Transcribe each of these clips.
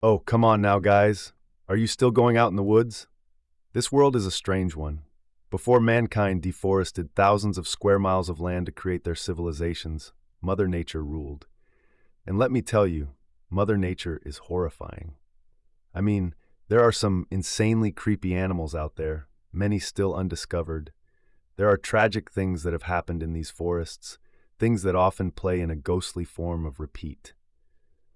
Oh, come on now, guys. Are you still going out in the woods? This world is a strange one. Before mankind deforested thousands of square miles of land to create their civilizations, Mother Nature ruled. And let me tell you, Mother Nature is horrifying. I mean, there are some insanely creepy animals out there, many still undiscovered. There are tragic things that have happened in these forests, things that often play in a ghostly form of repeat.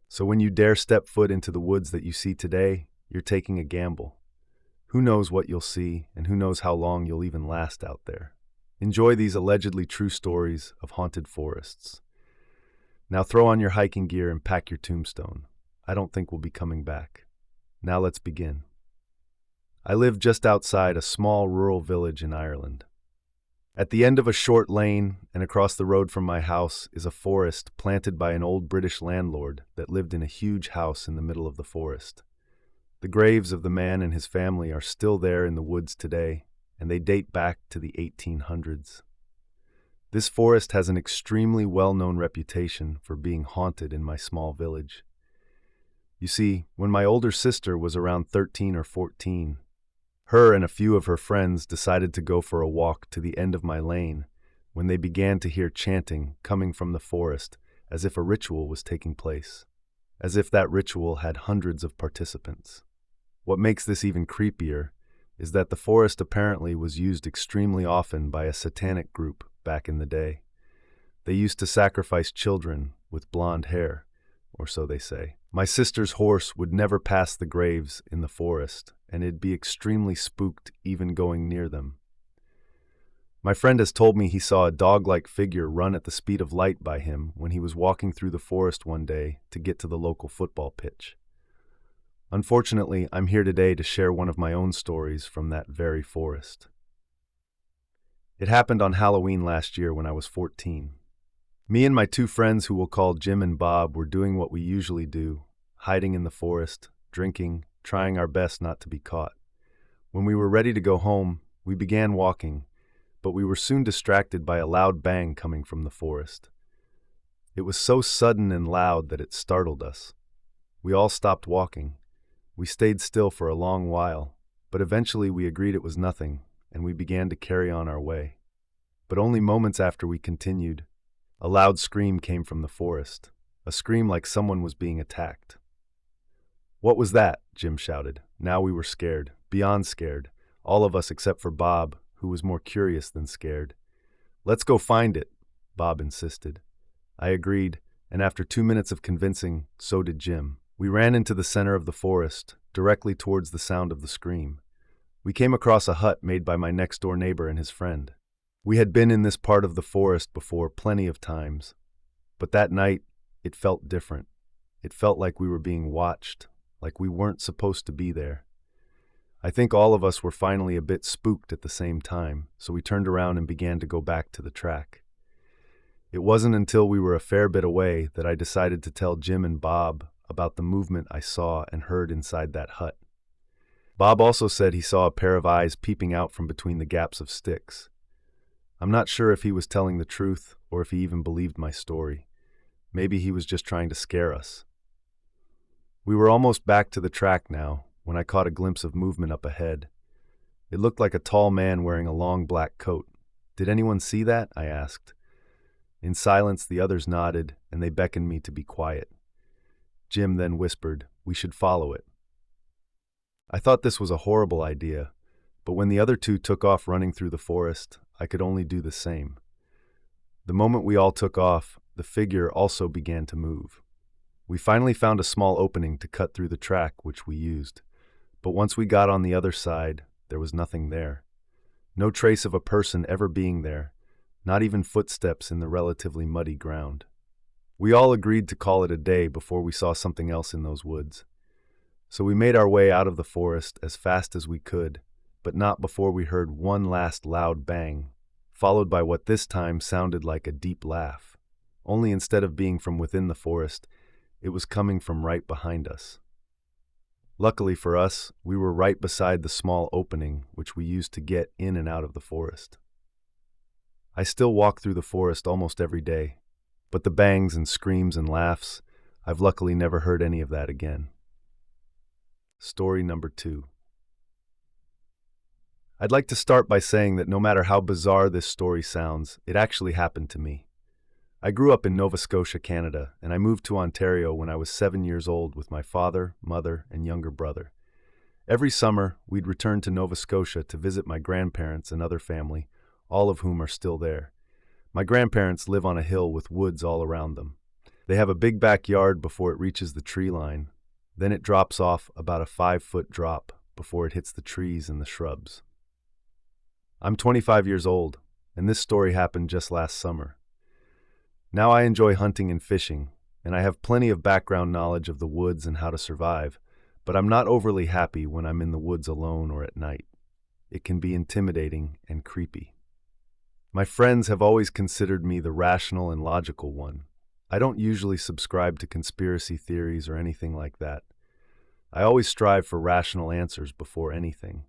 So when you dare step foot into the woods that you see today, you're taking a gamble. Who knows what you'll see, and who knows how long you'll even last out there. Enjoy these allegedly true stories of haunted forests. Now throw on your hiking gear and pack your tombstone. I don't think we'll be coming back. Now let's begin. I live just outside a small rural village in Ireland. At the end of a short lane and across the road from my house is a forest planted by an old British landlord that lived in a huge house in the middle of the forest. The graves of the man and his family are still there in the woods today, and they date back to the 1800s. This forest has an extremely well-known reputation for being haunted in my small village. You see, when my older sister was around 13 or 14, her and a few of her friends decided to go for a walk to the end of my lane when they began to hear chanting coming from the forest as if a ritual was taking place, as if that ritual had hundreds of participants. What makes this even creepier is that the forest apparently was used extremely often by a satanic group back in the day. They used to sacrifice children with blonde hair, or so they say. My sister's horse would never pass the graves in the forest, and it'd be extremely spooked even going near them. My friend has told me he saw a dog-like figure run at the speed of light by him when he was walking through the forest one day to get to the local football pitch. Unfortunately, I'm here today to share one of my own stories from that very forest. It happened on Halloween last year when I was 14. Me and my two friends, who we'll call Jim and Bob, were doing what we usually do, hiding in the forest, drinking, trying our best not to be caught. When we were ready to go home, we began walking, but we were soon distracted by a loud bang coming from the forest. It was so sudden and loud that it startled us. We all stopped walking. We stayed still for a long while, but eventually we agreed it was nothing, and we began to carry on our way. But only moments after we continued, a loud scream came from the forest, a scream like someone was being attacked. "What was that?" Jim shouted. Now we were scared, beyond scared, all of us except for Bob, who was more curious than scared. "Let's go find it," Bob insisted. I agreed, and after 2 minutes of convincing, so did Jim. We ran into the center of the forest, directly towards the sound of the scream. We came across a hut made by my next-door neighbor and his friend. We had been in this part of the forest before plenty of times, but that night it felt different. It felt like we were being watched, like we weren't supposed to be there. I think all of us were finally a bit spooked at the same time, so we turned around and began to go back to the track. It wasn't until we were a fair bit away that I decided to tell Jim and Bob about the movement I saw and heard inside that hut. Bob also said he saw a pair of eyes peeping out from between the gaps of sticks. I'm not sure if he was telling the truth or if he even believed my story. Maybe he was just trying to scare us. We were almost back to the track now when I caught a glimpse of movement up ahead. It looked like a tall man wearing a long black coat. "Did anyone see that?" I asked. In silence, the others nodded, and they beckoned me to be quiet. Jim then whispered, "We should follow it." I thought this was a horrible idea, but when the other two took off running through the forest, I could only do the same. The moment we all took off, the figure also began to move. We finally found a small opening to cut through the track, which we used. But once we got on the other side, there was nothing there. No trace of a person ever being there, not even footsteps in the relatively muddy ground. We all agreed to call it a day before we saw something else in those woods. So we made our way out of the forest as fast as we could, but not before we heard one last loud bang, followed by what this time sounded like a deep laugh. Only instead of being from within the forest, it was coming from right behind us. Luckily for us, we were right beside the small opening which we used to get in and out of the forest. I still walk through the forest almost every day, but the bangs and screams and laughs, I've luckily never heard any of that again. Story number 2. I'd like to start by saying that no matter how bizarre this story sounds, it actually happened to me. I grew up in Nova Scotia, Canada, and I moved to Ontario when I was 7 years old with my father, mother, and younger brother. Every summer, we'd return to Nova Scotia to visit my grandparents and other family, all of whom are still there. My grandparents live on a hill with woods all around them. They have a big backyard before it reaches the tree line. Then it drops off about a 5-foot drop before it hits the trees and the shrubs. I'm 25 years old, and this story happened just last summer. Now I enjoy hunting and fishing, and I have plenty of background knowledge of the woods and how to survive, but I'm not overly happy when I'm in the woods alone or at night. It can be intimidating and creepy. My friends have always considered me the rational and logical one. I don't usually subscribe to conspiracy theories or anything like that. I always strive for rational answers before anything.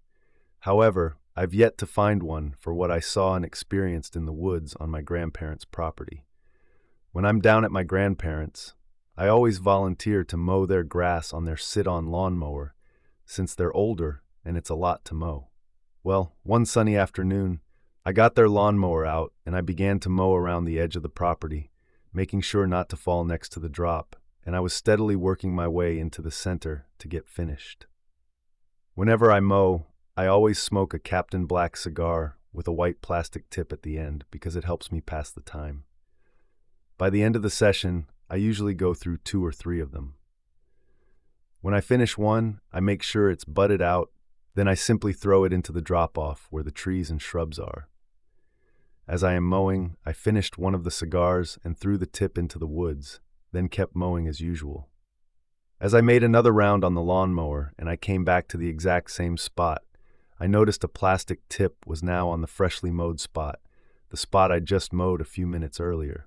However, I've yet to find one for what I saw and experienced in the woods on my grandparents' property. When I'm down at my grandparents', I always volunteer to mow their grass on their sit-on lawnmower, since they're older and it's a lot to mow. Well, one sunny afternoon, I got their lawnmower out and I began to mow around the edge of the property, making sure not to fall next to the drop, and I was steadily working my way into the center to get finished. Whenever I mow, I always smoke a Captain Black cigar with a white plastic tip at the end because it helps me pass the time. By the end of the session, I usually go through 2 or 3 of them. When I finish one, I make sure it's budded out, then I simply throw it into the drop-off where the trees and shrubs are. As I am mowing, I finished one of the cigars and threw the tip into the woods, then kept mowing as usual. As I made another round on the lawnmower and I came back to the exact same spot, I noticed a plastic tip was now on the freshly mowed spot, the spot I'd just mowed a few minutes earlier.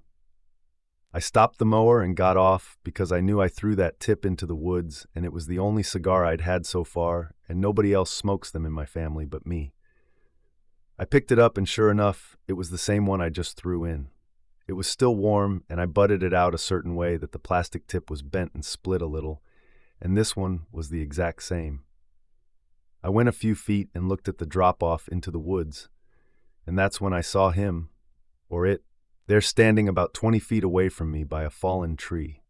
I stopped the mower and got off because I knew I threw that tip into the woods and it was the only cigar I'd had so far and nobody else smokes them in my family but me. I picked it up and sure enough, it was the same one I just threw in. It was still warm and I budded it out a certain way that the plastic tip was bent and split a little, and this one was the exact same. I went a few feet and looked at the drop-off into the woods, and that's when I saw him, or it, there standing about 20 feet away from me by a fallen tree.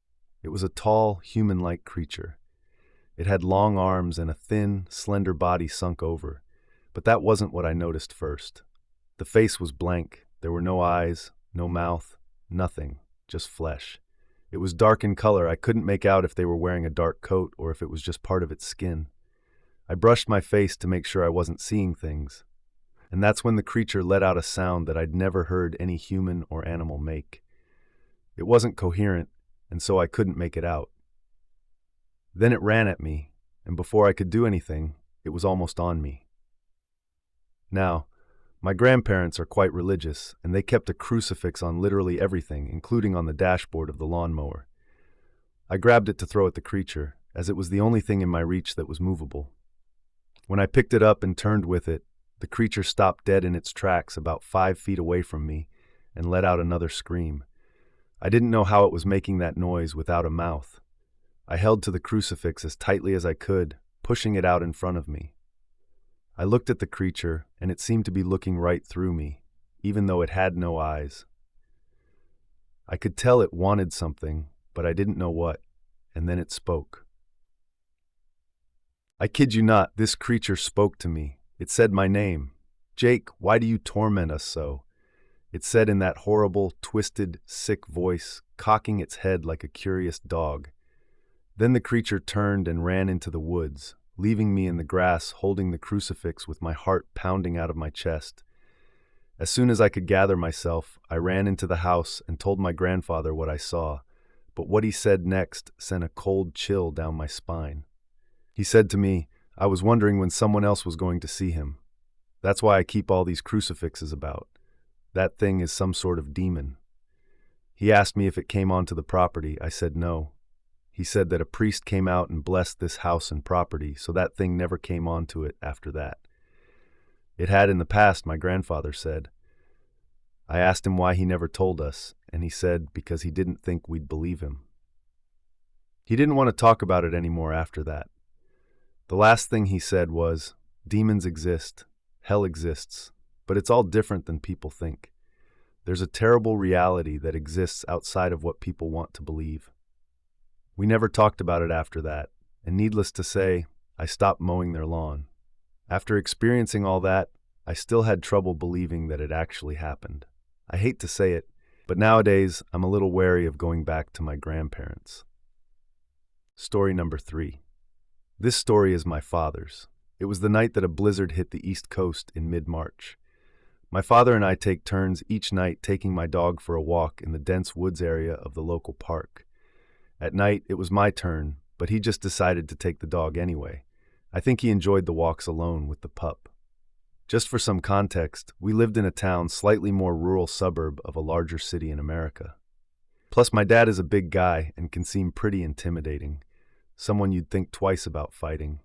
It was a tall, human-like creature. It had long arms and a thin, slender body sunk over, but that wasn't what I noticed first. The face was blank. There were no eyes, no mouth, nothing, just flesh. It was dark in color. I couldn't make out if they were wearing a dark coat or if it was just part of its skin. I brushed my face to make sure I wasn't seeing things, and that's when the creature let out a sound that I'd never heard any human or animal make. It wasn't coherent, and so I couldn't make it out. Then it ran at me, and before I could do anything, it was almost on me. Now, my grandparents are quite religious, and they kept a crucifix on literally everything, including on the dashboard of the lawnmower. I grabbed it to throw at the creature, as it was the only thing in my reach that was movable. When I picked it up and turned with it, the creature stopped dead in its tracks about 5 feet away from me and let out another scream. I didn't know how it was making that noise without a mouth. I held to the crucifix as tightly as I could, pushing it out in front of me. I looked at the creature, and it seemed to be looking right through me, even though it had no eyes. I could tell it wanted something, but I didn't know what, and then it spoke. I kid you not, this creature spoke to me. It said my name. "Jake, why do you torment us so?" It said in that horrible, twisted, sick voice, cocking its head like a curious dog. Then the creature turned and ran into the woods, leaving me in the grass holding the crucifix with my heart pounding out of my chest. As soon as I could gather myself, I ran into the house and told my grandfather what I saw, but what he said next sent a cold chill down my spine. He said to me, "I was wondering when someone else was going to see him. That's why I keep all these crucifixes about. That thing is some sort of demon." He asked me if it came onto the property. I said no. He said that a priest came out and blessed this house and property, so that thing never came onto it after that. It had in the past, my grandfather said. I asked him why he never told us, and he said because he didn't think we'd believe him. He didn't want to talk about it anymore after that. The last thing he said was, "Demons exist, hell exists, but it's all different than people think. There's a terrible reality that exists outside of what people want to believe." We never talked about it after that, and needless to say, I stopped mowing their lawn. After experiencing all that, I still had trouble believing that it actually happened. I hate to say it, but nowadays I'm a little wary of going back to my grandparents. Story number 3. This story is my father's. It was the night that a blizzard hit the East Coast in mid-March. My father and I take turns each night taking my dog for a walk in the dense woods area of the local park. At night, it was my turn, but he just decided to take the dog anyway. I think he enjoyed the walks alone with the pup. Just for some context, we lived in a town slightly more rural suburb of a larger city in America. Plus, my dad is a big guy and can seem pretty intimidating, someone you'd think twice about fighting.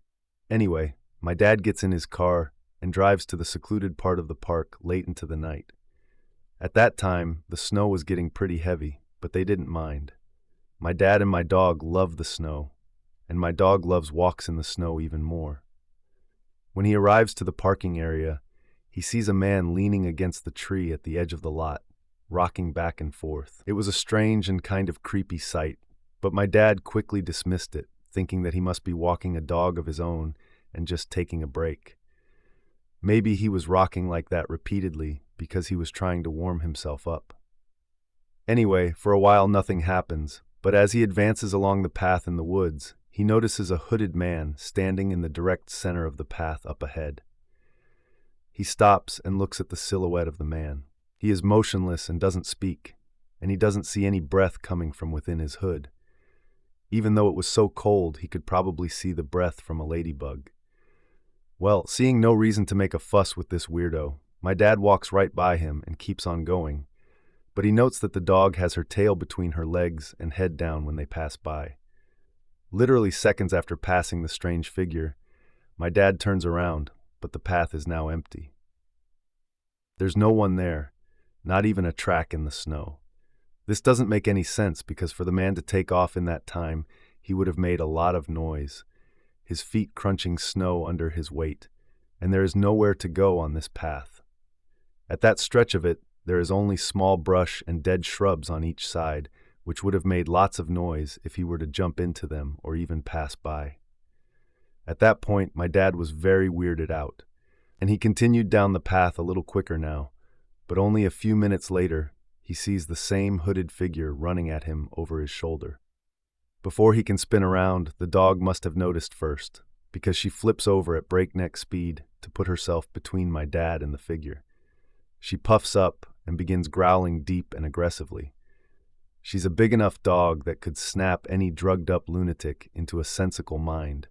Anyway, my dad gets in his car and drives to the secluded part of the park late into the night. At that time, the snow was getting pretty heavy, but they didn't mind. My dad and my dog love the snow, and my dog loves walks in the snow even more. When he arrives to the parking area, he sees a man leaning against the tree at the edge of the lot, rocking back and forth. It was a strange and kind of creepy sight, but my dad quickly dismissed it, thinking that he must be walking a dog of his own and just taking a break. Maybe he was rocking like that repeatedly because he was trying to warm himself up. Anyway, for a while nothing happens, but as he advances along the path in the woods, he notices a hooded man standing in the direct center of the path up ahead. He stops and looks at the silhouette of the man. He is motionless and doesn't speak, and he doesn't see any breath coming from within his hood. Even though it was so cold, he could probably see the breath from a ladybug. Well, seeing no reason to make a fuss with this weirdo, my dad walks right by him and keeps on going, but he notes that the dog has her tail between her legs and head down when they pass by. Literally seconds after passing the strange figure, my dad turns around, but the path is now empty. There's no one there, not even a track in the snow. This doesn't make any sense because for the man to take off in that time, he would have made a lot of noise, his feet crunching snow under his weight, and there is nowhere to go on this path. At that stretch of it, there is only small brush and dead shrubs on each side, which would have made lots of noise if he were to jump into them or even pass by. At that point, my dad was very weirded out, and he continued down the path a little quicker now, but only a few minutes later, he sees the same hooded figure running at him over his shoulder. Before he can spin around, the dog must have noticed first, because she flips over at breakneck speed to put herself between my dad and the figure. She puffs up and begins growling deep and aggressively. She's a big enough dog that could snap any drugged-up lunatic into a sensical mind,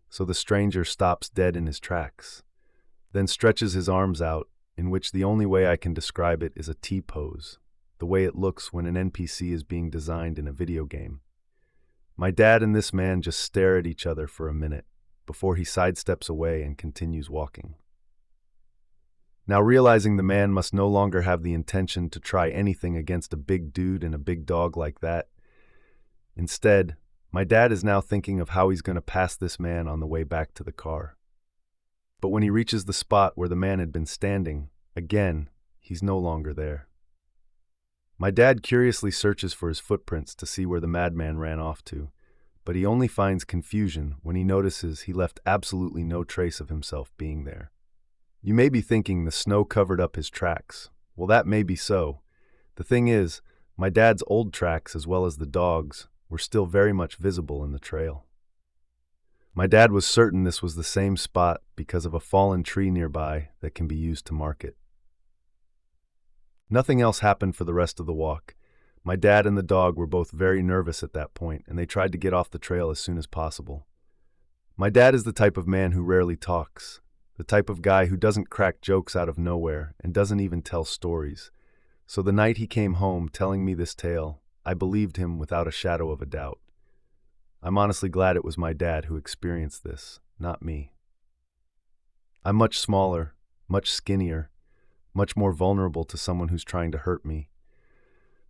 so the stranger stops dead in his tracks, then stretches his arms out, in which the only way I can describe it is a T-pose, the way it looks when an NPC is being designed in a video game. My dad and this man just stare at each other for a minute, before he sidesteps away and continues walking. Now realizing the man must no longer have the intention to try anything against a big dude and a big dog like that. Instead, my dad is now thinking of how he's going to pass this man on the way back to the car. But when he reaches the spot where the man had been standing, again, he's no longer there. My dad curiously searches for his footprints to see where the madman ran off to, but he only finds confusion when he notices he left absolutely no trace of himself being there. You may be thinking the snow covered up his tracks. Well, that may be so. The thing is, my dad's old tracks as well as the dog's were still very much visible in the trail. My dad was certain this was the same spot because of a fallen tree nearby that can be used to mark it. Nothing else happened for the rest of the walk. My dad and the dog were both very nervous at that point, and they tried to get off the trail as soon as possible. My dad is the type of man who rarely talks, the type of guy who doesn't crack jokes out of nowhere and doesn't even tell stories. So the night he came home telling me this tale, I believed him without a shadow of a doubt. I'm honestly glad it was my dad who experienced this, not me. I'm much smaller, much skinnier, much more vulnerable to someone who's trying to hurt me.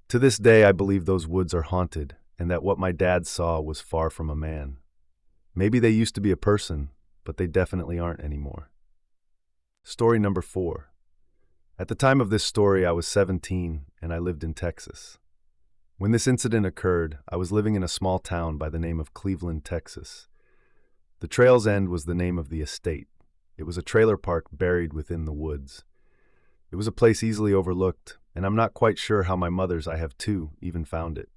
To this day, I believe those woods are haunted and that what my dad saw was far from a man. Maybe they used to be a person, but they definitely aren't anymore. Story number 4. At the time of this story, I was 17 and I lived in Texas. When this incident occurred, I was living in a small town by the name of Cleveland, Texas. The Trail's End was the name of the estate. It was a trailer park buried within the woods. It was a place easily overlooked, and I'm not quite sure how my mother's I have two even found it.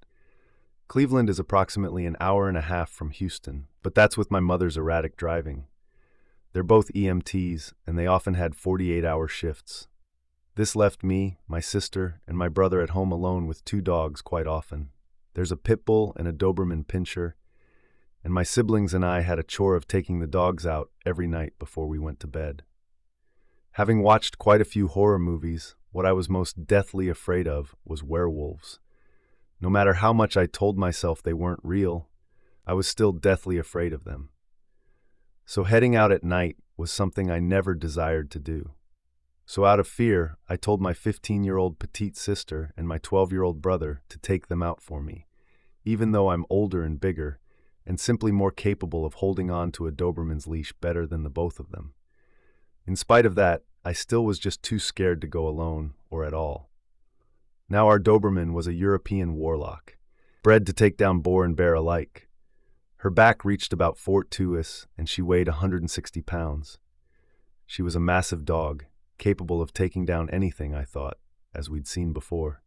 Cleveland is approximately an hour and a half from Houston, but that's with my mother's erratic driving. They're both EMTs, and they often had 48-hour shifts. This left me, my sister, and my brother at home alone with 2 dogs quite often. There's a pit bull and a Doberman pinscher, and my siblings and I had a chore of taking the dogs out every night before we went to bed. Having watched quite a few horror movies, what I was most deathly afraid of was werewolves. No matter how much I told myself they weren't real, I was still deathly afraid of them. So heading out at night was something I never desired to do. So out of fear, I told my 15-year-old petite sister and my 12-year-old brother to take them out for me, even though I'm older and bigger, and simply more capable of holding on to a Doberman's leash better than the both of them. In spite of that, I still was just too scared to go alone, or at all. Now our Doberman was a European warlock, bred to take down boar and bear alike. Her back reached about Fort Tuis, and she weighed 160 pounds. She was a massive dog, capable of taking down anything, I thought, as we'd seen before.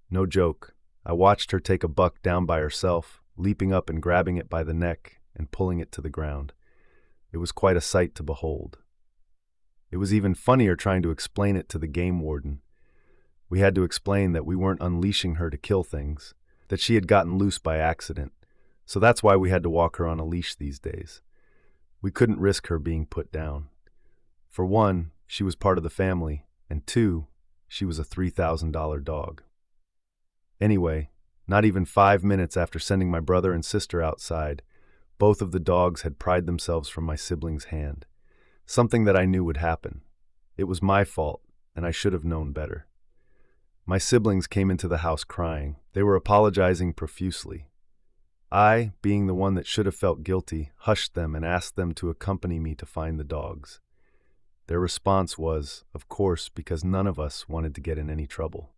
No joke, I watched her take a buck down by herself, leaping up and grabbing it by the neck and pulling it to the ground. It was quite a sight to behold. It was even funnier trying to explain it to the game warden. We had to explain that we weren't unleashing her to kill things, that she had gotten loose by accident, so that's why we had to walk her on a leash these days. We couldn't risk her being put down. For one, she was part of the family, and 2, she was a $3,000 dog. Anyway, not even 5 minutes after sending my brother and sister outside, both of the dogs had pried themselves from my sibling's hand. Something that I knew would happen. It was my fault, and I should have known better. My siblings came into the house crying. They were apologizing profusely. I, being the one that should have felt guilty, hushed them and asked them to accompany me to find the dogs. Their response was, of course, because none of us wanted to get in any trouble.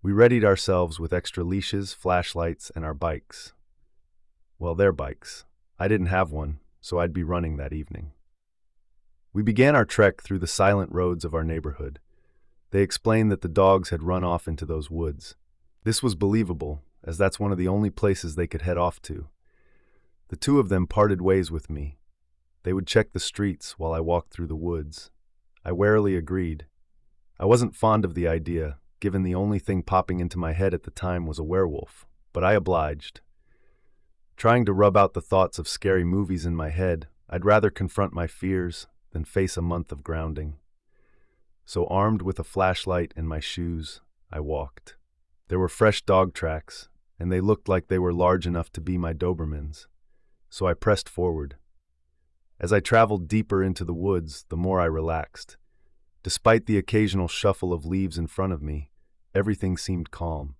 We readied ourselves with extra leashes, flashlights, and our bikes. Well, their bikes. I didn't have one, so I'd be running that evening. We began our trek through the silent roads of our neighborhood. They explained that the dogs had run off into those woods. This was believable, as that's one of the only places they could head off to. The 2 of them parted ways with me. They would check the streets while I walked through the woods. I warily agreed. I wasn't fond of the idea, given the only thing popping into my head at the time was a werewolf, but I obliged. Trying to rub out the thoughts of scary movies in my head, I'd rather confront my fears than face a month of grounding. So armed with a flashlight and my shoes, I walked. There were fresh dog tracks, and they looked like they were large enough to be my Dobermans. So I pressed forward. As I traveled deeper into the woods, the more I relaxed. Despite the occasional shuffle of leaves in front of me, everything seemed calm.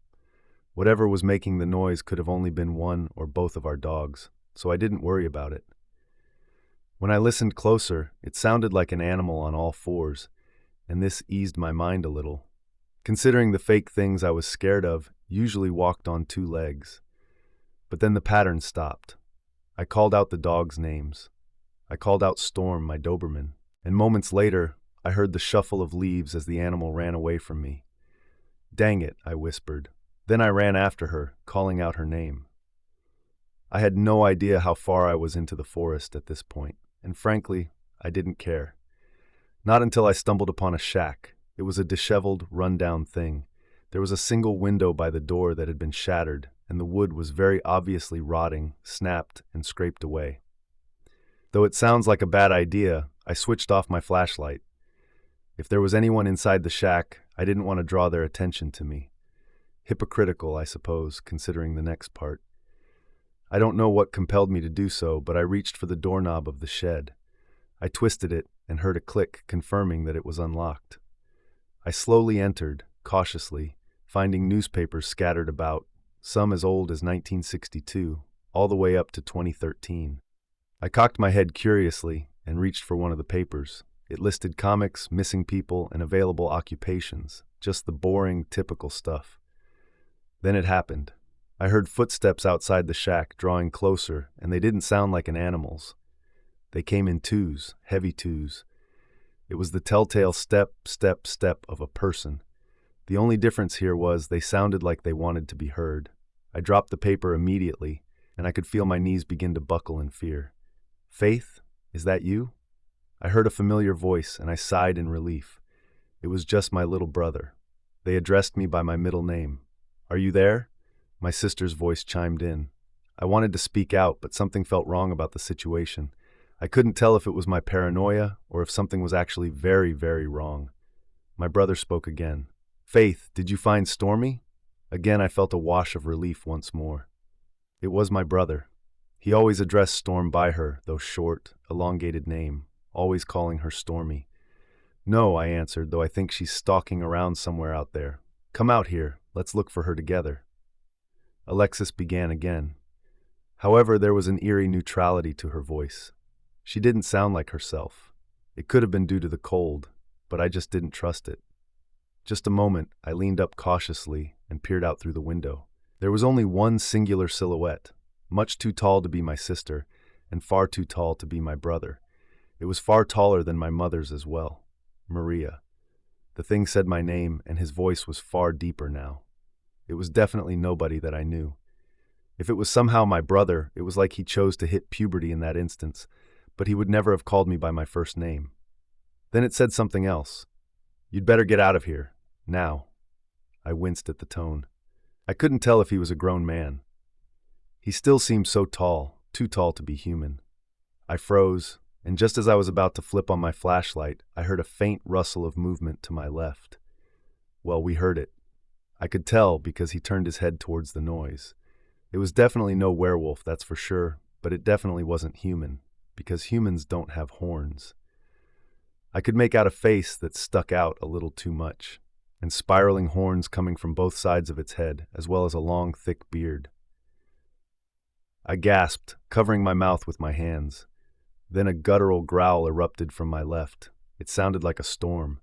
Whatever was making the noise could have only been one or both of our dogs, so I didn't worry about it. When I listened closer, it sounded like an animal on all 4s, and this eased my mind a little. Considering the fake things I was scared of usually walked on 2 legs. But then the pattern stopped. I called out the dogs' names. I called out Storm, my Doberman, and moments later, I heard the shuffle of leaves as the animal ran away from me. "Dang it," I whispered. Then I ran after her, calling out her name. I had no idea how far I was into the forest at this point, and frankly, I didn't care. Not until I stumbled upon a shack. It was a disheveled, run-down thing. There was a single window by the door that had been shattered, and the wood was very obviously rotting, snapped, and scraped away. Though it sounds like a bad idea, I switched off my flashlight. If there was anyone inside the shack, I didn't want to draw their attention to me. Hypocritical, I suppose, considering the next part. I don't know what compelled me to do so, but I reached for the doorknob of the shed. I twisted it and heard a click, confirming that it was unlocked. I slowly entered, cautiously, finding newspapers scattered about, some as old as 1962, all the way up to 2013. I cocked my head curiously and reached for one of the papers. It listed comics, missing people, and available occupations. Just the boring, typical stuff. Then it happened. I heard footsteps outside the shack, drawing closer, and they didn't sound like an animal's. They came in twos, heavy twos. It was the telltale step, step, step of a person. The only difference here was they sounded like they wanted to be heard. I dropped the paper immediately, and I could feel my knees begin to buckle in fear. Faith, is that you? I heard a familiar voice, and I sighed in relief. It was just my little brother. They addressed me by my middle name. Are you there? My sister's voice chimed in. I wanted to speak out, but something felt wrong about the situation. I couldn't tell if it was my paranoia or if something was actually very, very wrong. My brother spoke again. Faith, did you find Stormy? Again, I felt a wash of relief once more. It was my brother. He always addressed Storm by her, though short, elongated name, always calling her Stormy. No, I answered, though I think she's stalking around somewhere out there. Come out here, let's look for her together. Alexis began again. However, there was an eerie neutrality to her voice. She didn't sound like herself. It could have been due to the cold, but I just didn't trust it. Just a moment, I leaned up cautiously and peered out through the window. There was only one singular silhouette, much too tall to be my sister, and far too tall to be my brother. It was far taller than my mother's as well. Maria. The thing said my name, and his voice was far deeper now. It was definitely nobody that I knew. If it was somehow my brother, it was like he chose to hit puberty in that instance, but he would never have called me by my first name. Then it said something else. You'd better get out of here. Now. I winced at the tone. I couldn't tell if he was a grown man. He still seemed so tall, too tall to be human. I froze, and just as I was about to flip on my flashlight, I heard a faint rustle of movement to my left. Well, we heard it. I could tell because he turned his head towards the noise. It was definitely no werewolf, that's for sure, but it definitely wasn't human, because humans don't have horns. I could make out a face that stuck out a little too much, and spiraling horns coming from both sides of its head, as well as a long, thick beard. I gasped, covering my mouth with my hands. Then a guttural growl erupted from my left. It sounded like a storm.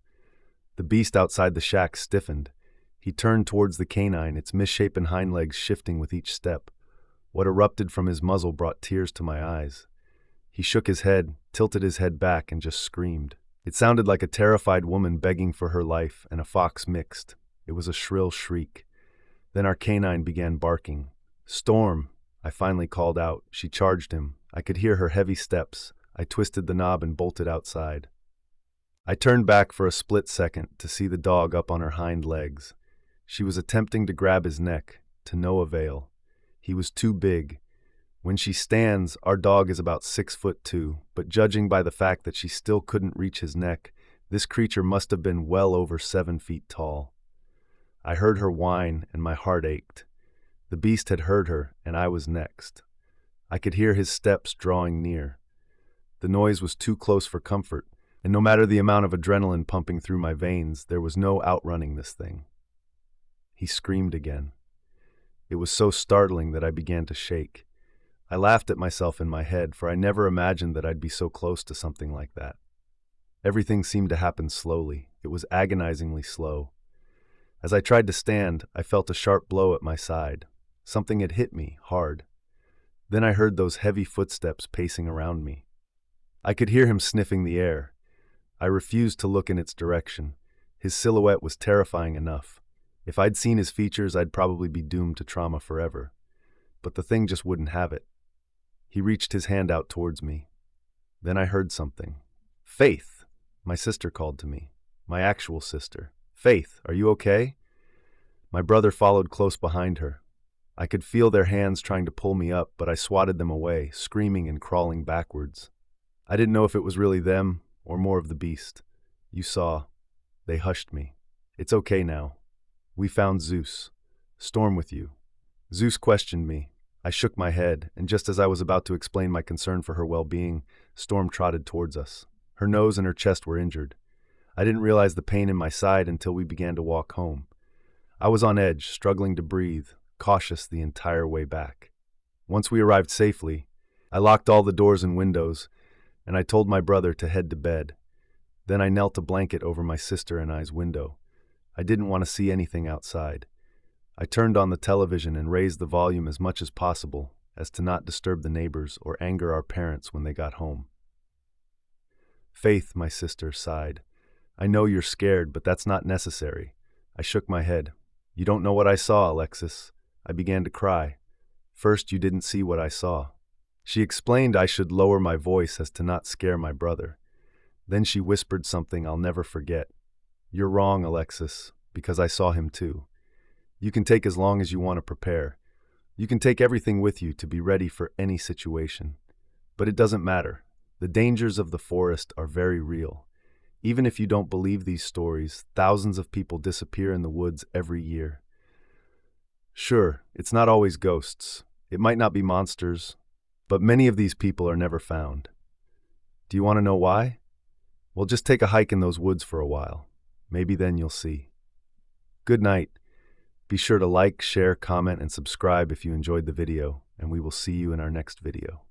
The beast outside the shack stiffened. He turned towards the canine, its misshapen hind legs shifting with each step. What erupted from his muzzle brought tears to my eyes. He shook his head, tilted his head back, and just screamed. It sounded like a terrified woman begging for her life and a fox mixed. It was a shrill shriek. Then our canine began barking. Storm, I finally called out. She charged him. I could hear her heavy steps. I twisted the knob and bolted outside. I turned back for a split second to see the dog up on her hind legs. She was attempting to grab his neck, to no avail. He was too big. When she stands, our dog is about 6'2", but judging by the fact that she still couldn't reach his neck, this creature must have been well over 7 feet tall. I heard her whine, and my heart ached. The beast had heard her, and I was next. I could hear his steps drawing near. The noise was too close for comfort, and no matter the amount of adrenaline pumping through my veins, there was no outrunning this thing. He screamed again. It was so startling that I began to shake. I laughed at myself in my head, for I never imagined that I'd be so close to something like that. Everything seemed to happen slowly. It was agonizingly slow. As I tried to stand, I felt a sharp blow at my side. Something had hit me, hard. Then I heard those heavy footsteps pacing around me. I could hear him sniffing the air. I refused to look in its direction. His silhouette was terrifying enough. If I'd seen his features, I'd probably be doomed to trauma forever. But the thing just wouldn't have it. He reached his hand out towards me. Then I heard something. Faith! My sister called to me. My actual sister. Faith, are you okay? My brother followed close behind her. I could feel their hands trying to pull me up, but I swatted them away, screaming and crawling backwards. I didn't know if it was really them or more of the beast. You saw. They hushed me. It's okay now. We found Zeus. Storm with you. Zeus questioned me. I shook my head, and just as I was about to explain my concern for her well-being, Storm trotted towards us. Her nose and her chest were injured. I didn't realize the pain in my side until we began to walk home. I was on edge, struggling to breathe, cautious the entire way back. Once we arrived safely, I locked all the doors and windows, and I told my brother to head to bed. Then I knelt a blanket over my sister and I's window. I didn't want to see anything outside. I turned on the television and raised the volume as much as possible, as to not disturb the neighbors or anger our parents when they got home. Faith, my sister, sighed. I know you're scared, but that's not necessary. I shook my head. You don't know what I saw, Alexis. I began to cry. First, you didn't see what I saw. She explained I should lower my voice as to not scare my brother. Then she whispered something I'll never forget. You're wrong, Alexis, because I saw him too. You can take as long as you want to prepare. You can take everything with you to be ready for any situation. But it doesn't matter. The dangers of the forest are very real. Even if you don't believe these stories, thousands of people disappear in the woods every year. Sure, it's not always ghosts. It might not be monsters, but many of these people are never found. Do you want to know why? Well, just take a hike in those woods for a while. Maybe then you'll see. Good night. Be sure to like, share, comment, and subscribe if you enjoyed the video, and we will see you in our next video.